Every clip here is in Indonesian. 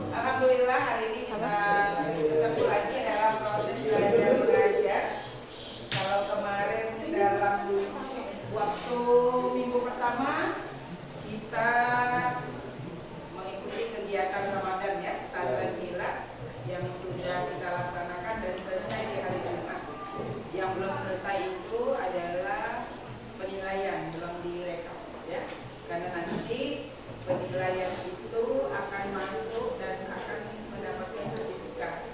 Alhamdulillah hari ini kita ketemu lagi dalam proses belajar mengajar. Kalau kemarin dalam waktu minggu pertama kita mengikuti kegiatan Ramadan ya, Pesantren Mila yang sudah kita laksanakan dan selesai di hari Jumat. Yang belum selesai itu adalah penilaian, belum direkap ya. Karena nanti penilaian itu akan masuk dan akan mendapatkan sertifikat.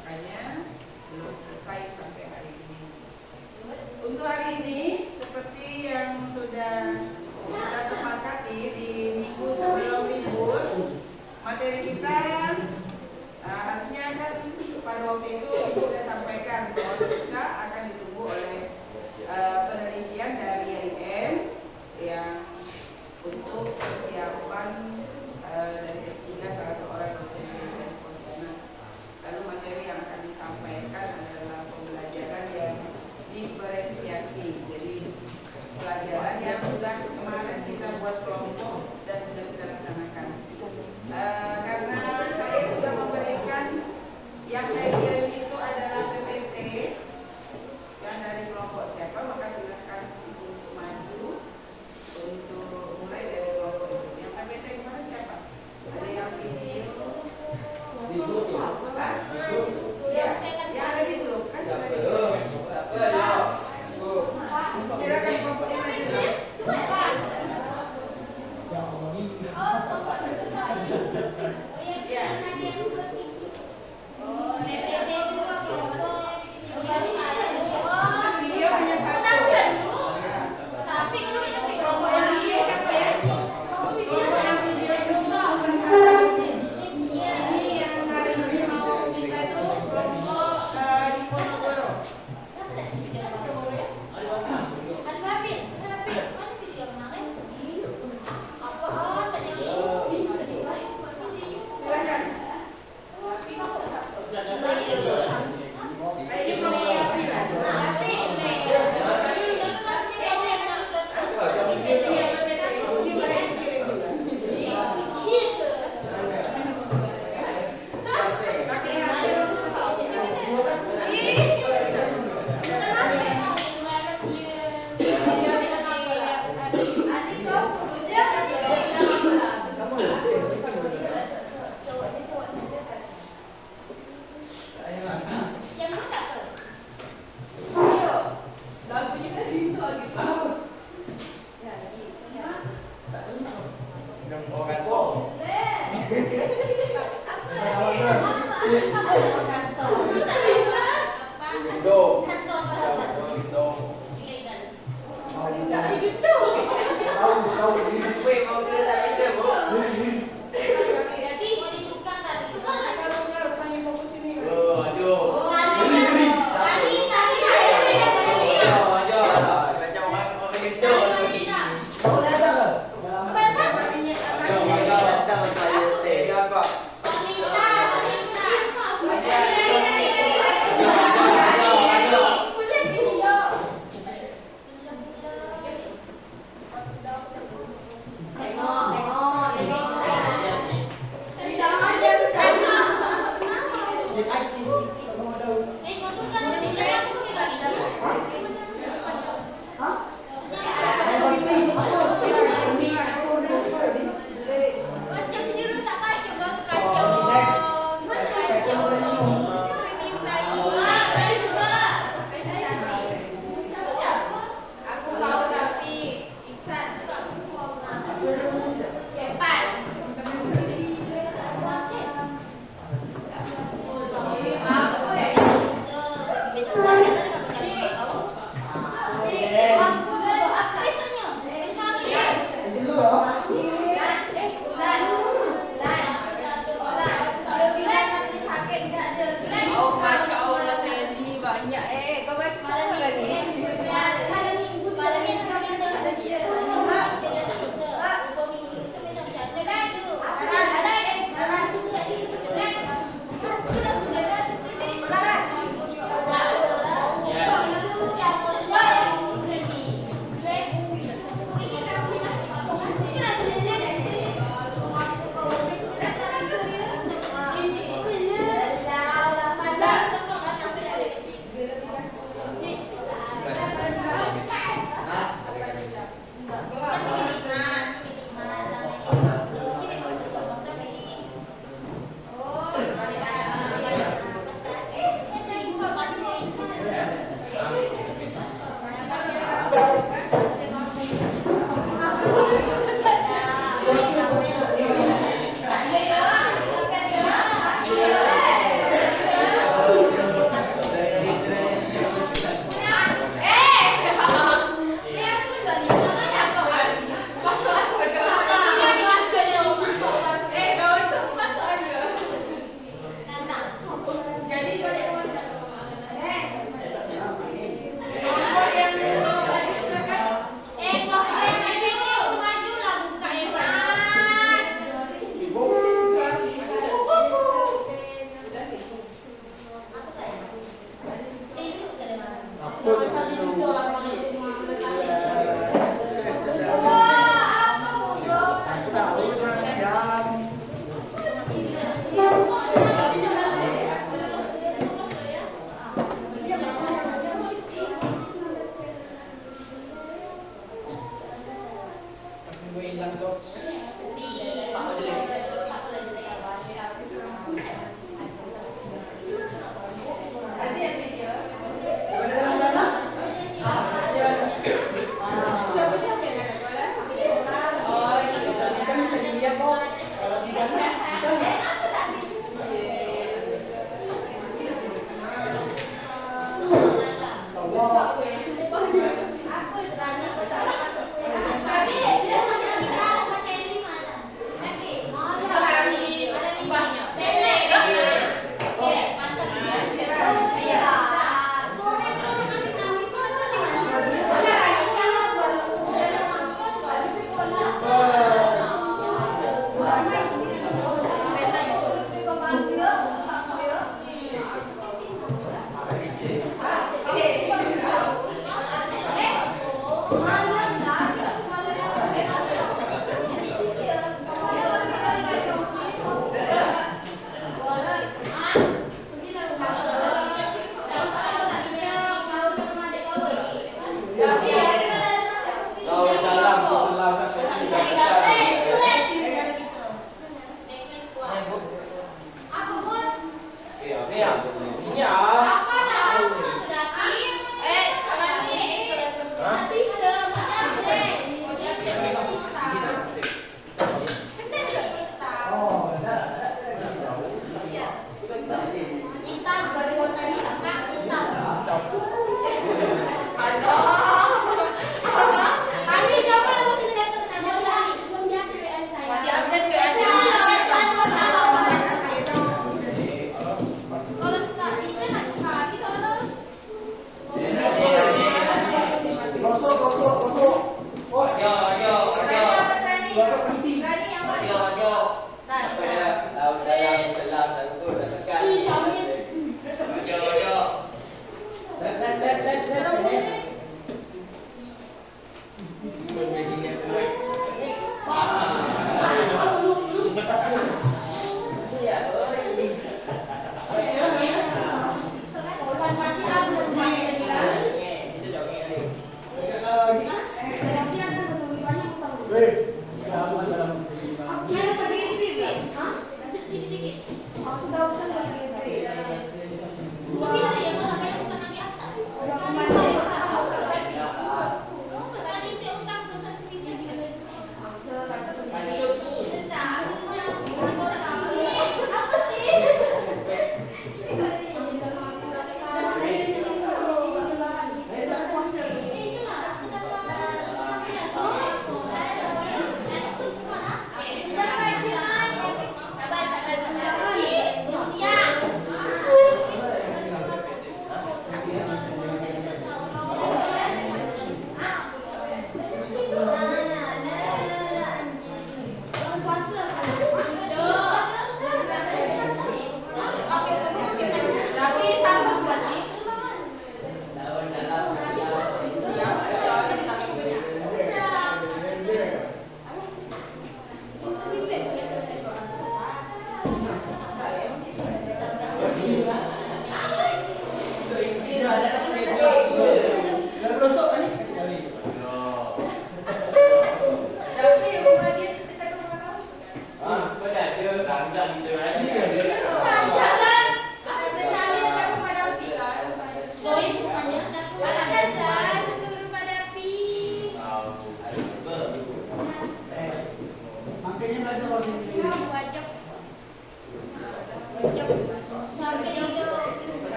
Makanya belum selesai sampai hari ini. Untuk hari ini seperti yang sudah kita sepakati di minggu sebelum libur, materi kita harusnya kan pada waktu itu Ibu sudah sampaikan bahwa kita akan ditunggu oleh penelitian dari IAIN yang untuk persiapan dari S3 salah seorang dosen dan konten. Lalu materi yang akan disampaikan adalah pembelajaran yang diferensiasi. Jadi pelajaran yang sudah kemarin kita buat kelompok dan sudah kita laksanakan. Karena saya sudah memberikan yang saya kirim itu adalah PPT yang dari kelompok siapa, maka silakan untuk maju untuk mulai dari kelompok itu. Yang PPT kemarin siapa? Ada yang video? Ya, yang ada di grup kan sudah di grup. Silakan kelompok yang maju. Video hanya satu. Kelompok yang video siapa ya? Kelompok yang video itu bukan Hasanuddin. Ini yang hari ini mau kita itu kelompok di Ponorogo. Silakan. Kayaknya belum rapi lah.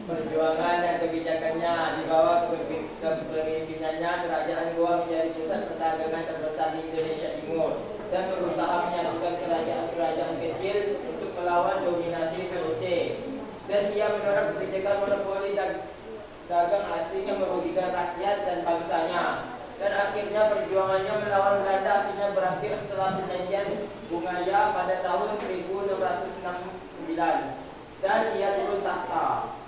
Perjuangan dan kebijakannya di bawah kepemimpinannya, kerajaan Goa menjadi pusat perdagangan terbesar di Indonesia Timur dan berusaha menyatukan kerajaan-kerajaan kecil untuk melawan dominasi VOC. Dan ia mendorong kebijakan monopoli dagang asing yang merugikan rakyat dan bangsanya. Dan akhirnya perjuangannya melawan Belanda akhirnya berakhir setelah perjanjian Bungaya pada tahun 1669 dan ia turun tahta.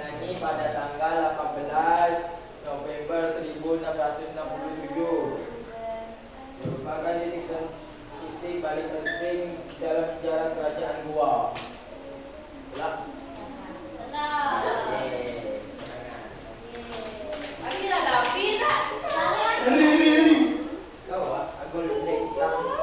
ditandatangani pada tanggal 18 November 1667. Merupakan titik balik penting dalam sejarah kerajaan Goa. Betul? Kau aku lek tahu.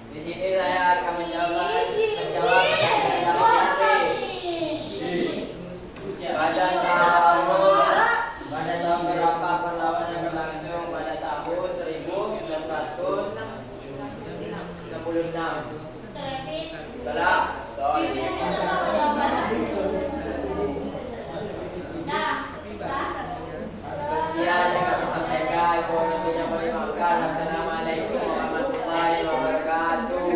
Di sini saya akan menjawab pada tahun berapa perlawanan berlangsung pada tahun 1966. Salah. Sekian yang kami sampaikan. Mohon yang berlimpahkan. Assalamualaikum warahmatullahi wabarakatuh.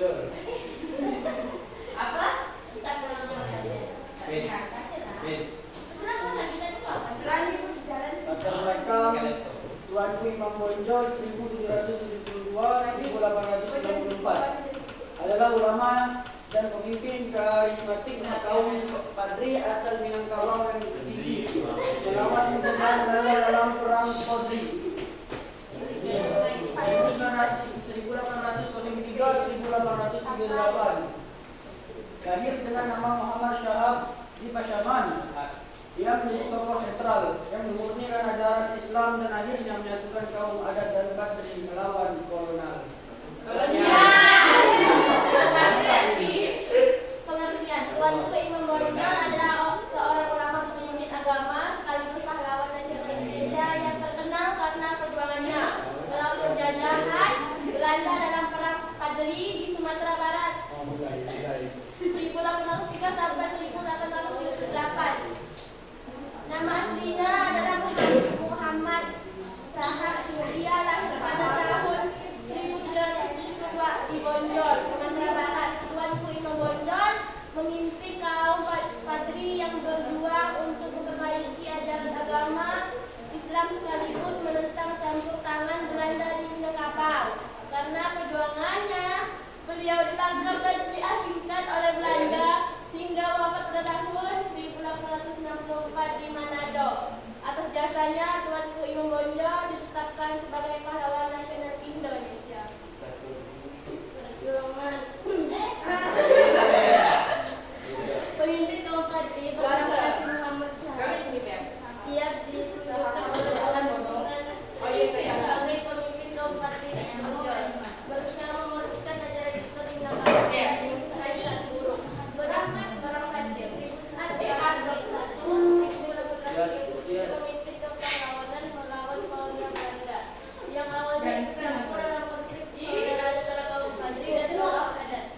bonjol. Apa? Entar bonjol. Wis. Wis. Kenapa nggak kita itu apa? Berani berjalan. Kata mereka, Tuanku Imam Bonjol 1772-1894 adalah ulama dan pemimpin karismatik kaum Padri asal Minangkabau yang tinggi melawan dengan Belanda dalam perang Podri 1803-1838. Lahir dengan nama Muhammad Syahab di Pasyaman. Dia menjadi tokoh sentral yang memurnikan ajaran Islam dan akhirnya menyatukan kaum adat dan Badri melawan kolonial. Pengertian Tuanku Imam Bonjol adalah seorang ulama pemimpin agama sekaligus pahlawan nasional Indonesia yang terkenal karena perjuangannya melawan penjajahan Belanda dalam perang Padri di Sumatera Barat 1803 sampai 1808. Nama aslinya adalah Muhammad Syahab Mulia, lahir pada tahun 1772 di Bonjol, Sumatera Barat. Tuanku Imam Bonjol memimpin kaum Padri yang berjuang untuk memperbaiki ajaran agama Islam sekaligus menentang campur tangan Belanda di Minangkabau. Karena perjuangannya, beliau ditangkap dan diasingkan oleh Belanda hingga wafat pada tahun 1864 di Manado. Atas jasanya, Tuanku Imam Bonjol ditetapkan sebagai pahlawan nasional Indonesia. Pemimpin kaum Padri bernama Muhammad Syahab. Ia ditunjukkan oleh Tuan sebagai pemimpin kaum Padri yang berusaha memurnikan ajaran Islam Minangkabau yang sangat buruk. Berapa orang Padri? Pemimpin kepahlawanan melawan kolonial Belanda yang awalnya bercampur dalam konflik antara kaum Padri dan kaum adat.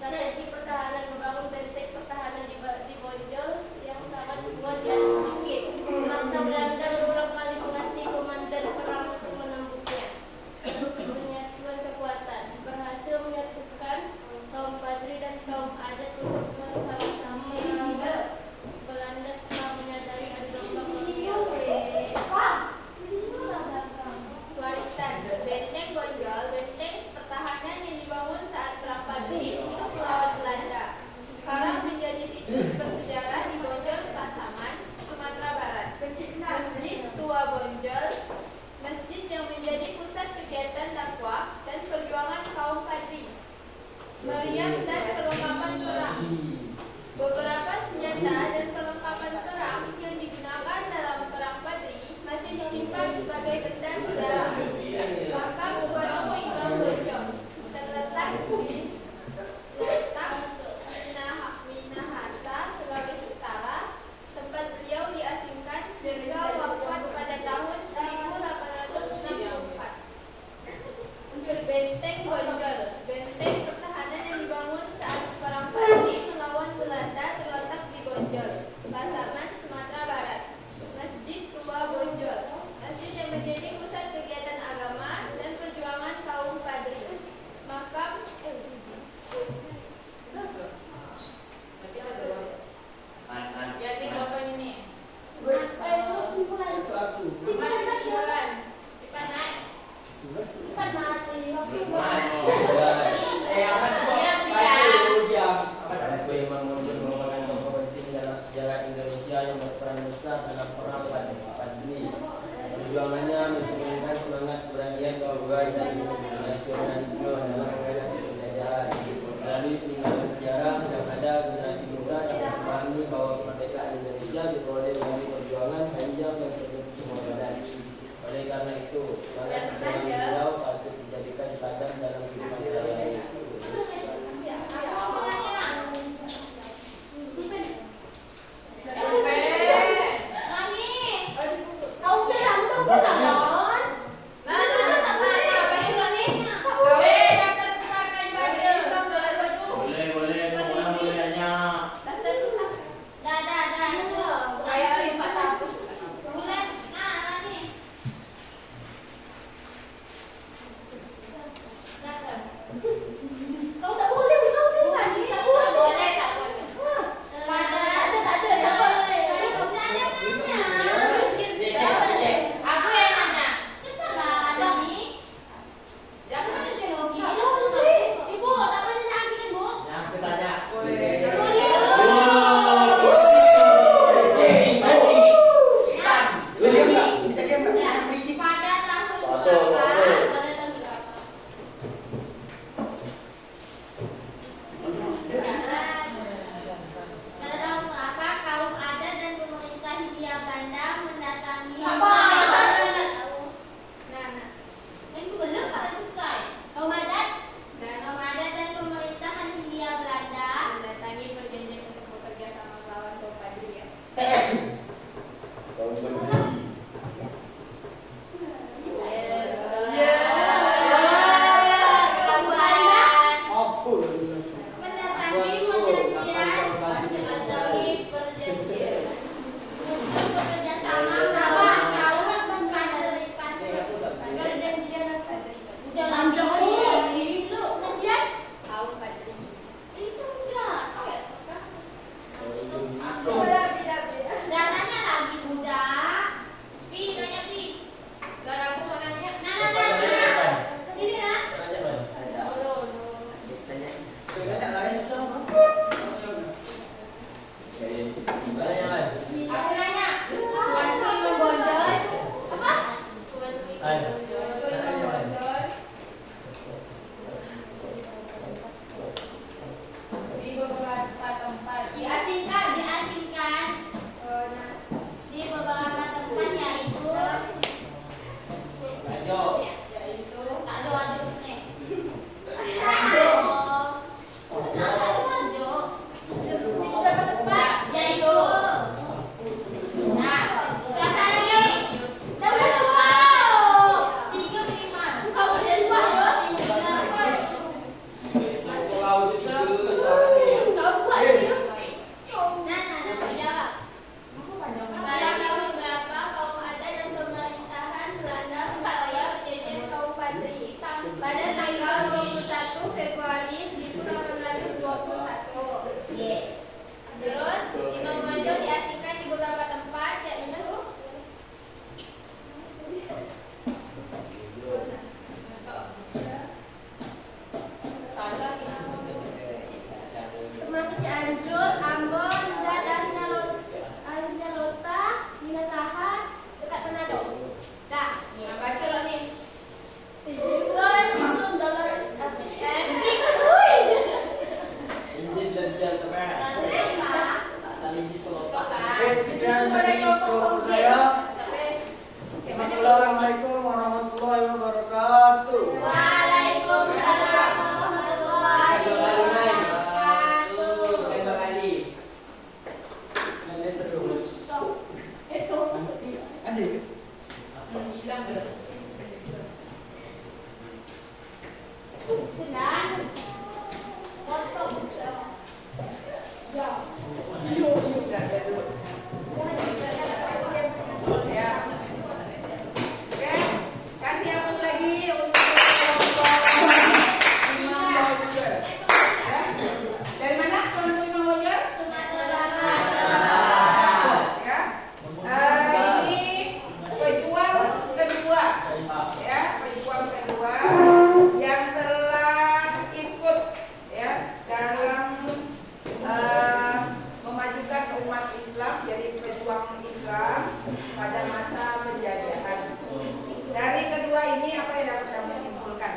Strategi pertahanan membangun benteng pertahanan di Bonjol yang sangat luar biasa sempit. Masa Belanda berulang kali mengganti komandan perang untuk menembusnya. Penyatuan kekuatan berhasil menyatukan kaum Padri dan kaum adat untuk bersama-sama Belanda setelah menyadari ada gelombang kolonial. Warisan benteng Bonjol, benteng pertahanan yang dibangun saat perang Padri untuk melawan Belanda. Sekarang menjadi situs bersejarah di Bonjol, Pasaman, Sumatera Barat. Masjid Tua Bonjol, masjid yang menjadi pusat kegiatan dakwah dan perjuangan kaum Padri. Meriam dan perlengkapan perang. Beberapa senjata dan perlengkapan perang yang digunakan dalam perang Padri masih disimpan sebagai benda sejarah. Makam Tuanku Imam Bonjol terletak di Minahasa, Sulawesi Utara, tempat beliau diasingkan sehingga wafat pada tahun 1864. Benteng Bonjol, benteng pertahanan yang dibangun saat perang Padri melawan Belanda terletak di Bonjol, Pasaman, Sumatera Barat. Masjid Tua Bonjol, masjid yang menjadi pusat kegiatan agama dan perjuangan kaum Padri. Makam ya tinggal apa ini? Itu aku. Tuanku Imam Bonjol merupakan tokoh penting dalam sejarah Indonesia yang berperan besar dalam perang Padri. Perjuangannya mencerminkan semangat keberanian kaum dan nasionalisme dalam menghadapi penjajahan. Melalui peninggalan sejarah yang ada, generasi muda dapat memahami bahwa kemerdekaan Indonesia diperoleh melalui perjuangan panjang dan terbentuk semua badan. Oleh karena itu, semangat perjuangan beliau patut dijadikan teladan dalam kehidupan sehari-hari. Pada tahun berapa? Pada tahun berapa kaum adat dan pemerintah Hindia Belanda mendatangi Ini belum pada selesai. Kaum adat dan pemerintahan Hindia Belanda mendatangi perjanjian untuk bekerja sama melawan kaum Padri ya. Kaum Padri. Dananya lagi budak. Pi, nanya Pi. Dan aku mau nanya. Nah, sini nah. Aku nanya. Tuanku Imam Bonjol. Apa? Tuanku Imam Bonjol. Di beberapa tempat diasingkan. Di beberapa tempat yaitu tak ada wajib nih. Di beberapa tempat yaitu siapa lagi? Udah tua. 3 5. Kau udah tua yo. Pada tahun berapa kaum adat dan pemerintahan Belanda membayar perjanjian kaum Padri? Pada tanggal 21 Februari 1821. Terus Imam Bonjol diasingkan di beberapa tempat yaitu termasuk Cianjur, Ambon, dan Nyalota, Minasahan, dekat Manado. Dah, baca lo nih. $7 is asik. Inggris dan jual ke merah. Tali di sekolah. Sekian dari kelompok saya. Assalamualaikum warahmatullahi wabarakatuh. Waalaikumsalam warahmatullahi wabarakatuh. Terima kasih. Hilang belum? Senang. Foto bersama. Ya. Oke, kasih hapus lagi untuk kelompok Imam Bonjol. Dari mana kelompok Imam Bonjol? Sumatera Barat. Ya. Ini pejuang kedua, ya, pejuang kedua yang telah ikut ya dalam memajukan umat Islam jadi pejuang Islam pada masa penjajahan. Dari kedua ini apa yang dapat kami simpulkan?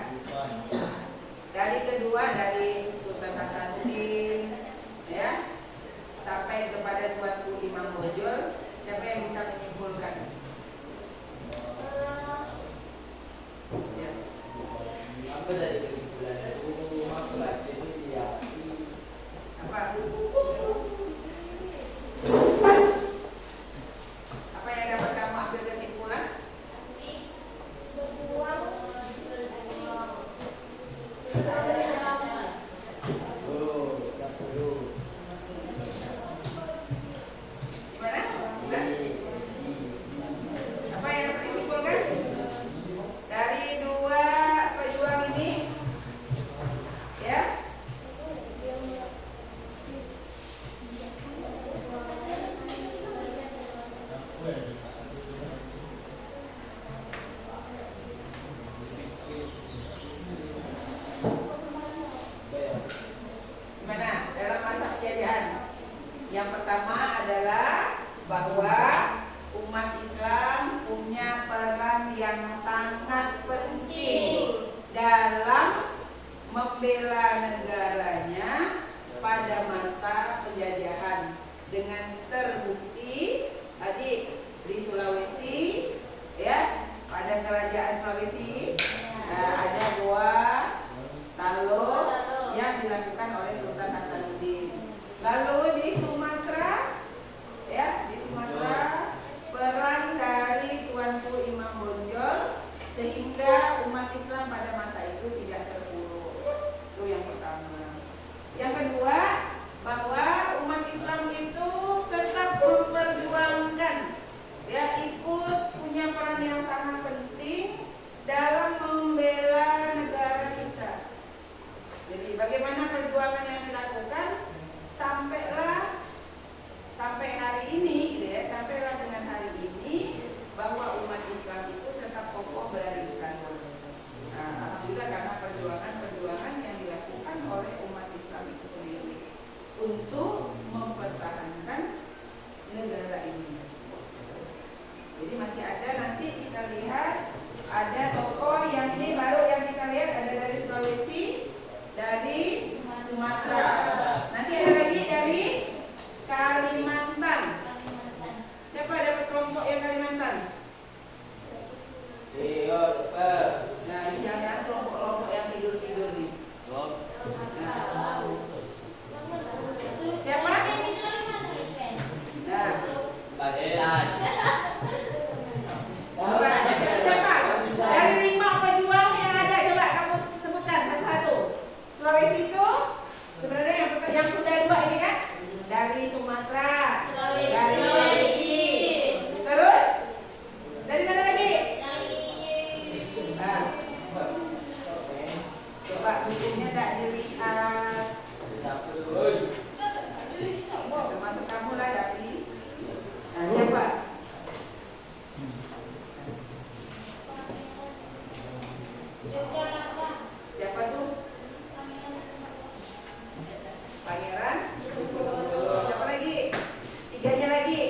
Dari kedua dari Sultan Hasanuddin ya sampai kepada Tuanku Imam Bonjol, siapa yang bisa menyimpulkan? Ya. Apa dari kesimpulannya? Aku baca itu dia. Apa? Apa yang dapat kamu ambil kesimpulan? Oh, membela negaranya pada masa penjajahan dengan terbukti tadi di Sulawesi, ya, pada kerajaan Sulawesi ada Goa Talo yang dilakukan oleh Sultan Hasanuddin. Lalu di Sumatera, ya, di Sumatera perang dari Tuanku Imam Bonjol sehingga umat Islam pada masa itu tidak terpuruk. Itu yang pertama. Yang kedua, bahwa umat Islam itu tetap memperjuangkan, ya, ikut punya peran yang sangat penting dalam membela negara kita. Jadi bagaimana perjuangan yang dilakukan sampai hari ini, gitu ya, sampailah dengan hari ini bahwa umat Islam itu tetap kokoh berada di sana. Nah, alhamdulillah karena perjuangan yang dilakukan oleh umat Islam itu sendiri untuk mempertahankan negara ini. Jadi masih ada, nanti kita lihat ada tokoh yang ini baru yang kita lihat ada dari Sulawesi, dari Sumatera. Nanti ada lagi dari Kalimantan. Siapa dapat kelompok yang Kalimantan? Nah, jangan kelompok-kelompok yang tidur-tidur nih. Nah, siapa? Nah, Badelan. coba siapa? Dari 5 pejuang yang ada, coba kamu sebutkan satu-satu. Sulawesi itu sebenarnya yang sudah 2 ini kan? Dari Sumatera, dari Sulawesi. Terus dari mana lagi? Nah, coba bukunya tidak dilihat. Termasuk kamu lah, Davi. Nah, siapa? Siapa tuh? Pangeran. Siapa lagi? 3-nya lagi.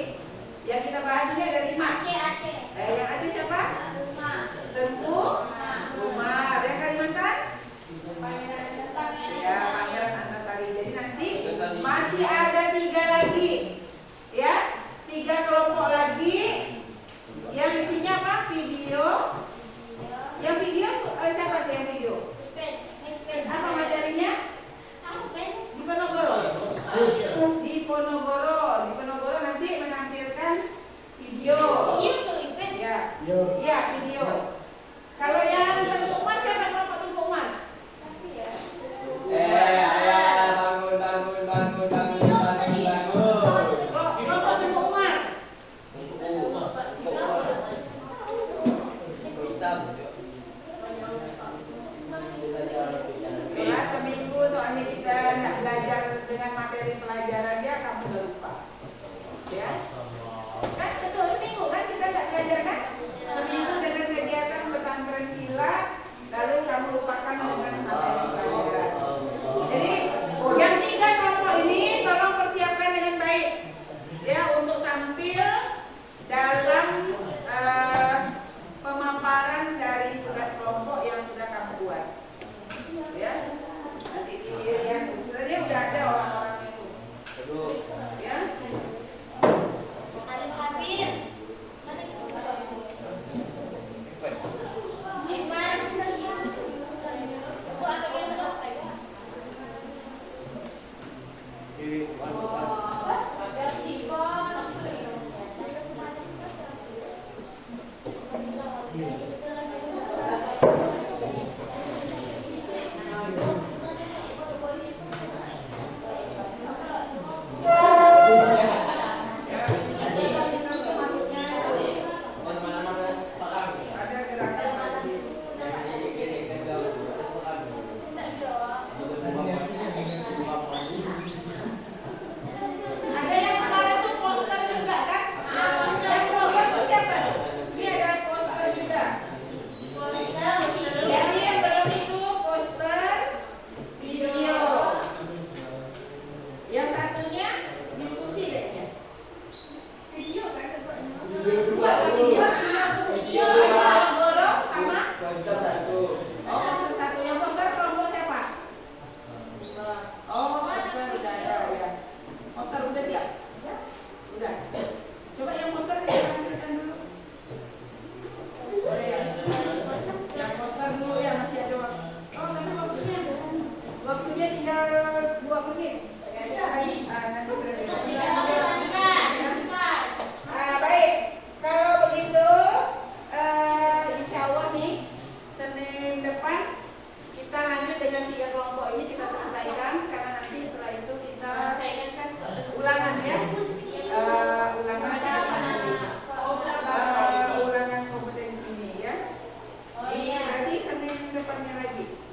Yang kita bahas ini ada 5. Yang Aceh siapa? Tentu Umar. Yang Kalimantan? Ya, Pangeran Antasari. Jadi nanti masih ada 3 lagi, ya, 3 kelompok lagi yang isinya apa? Video. Yang video siapa tuh yang video? Apa materinya? Di Ponorogo. Di Ponorogo nanti menampilkan video. Ya, iya video. Kalau yang Tengku Umar siapa kelompok Tengku Umar? Kelompok Tengku Umar. Ya, seminggu soalnya kita nggak belajar dengan materi pelajarannya, kamu udah lupa. Ya, kan betul, seminggu kan kita nggak belajar kan? Seminggu dengan kegiatan pesantren kilat, lalu kamu lupakan dengan materi pelajaran. Jadi yang 3 kelompok ini tolong persiapkan dengan baik, ya, untuk tampil dalam pemaparan dari tugas kelompok yang sudah kamu buat. Ya, nanti dilihat. Sebenarnya udah ada orang-orang itu. Ya. depannya lagi.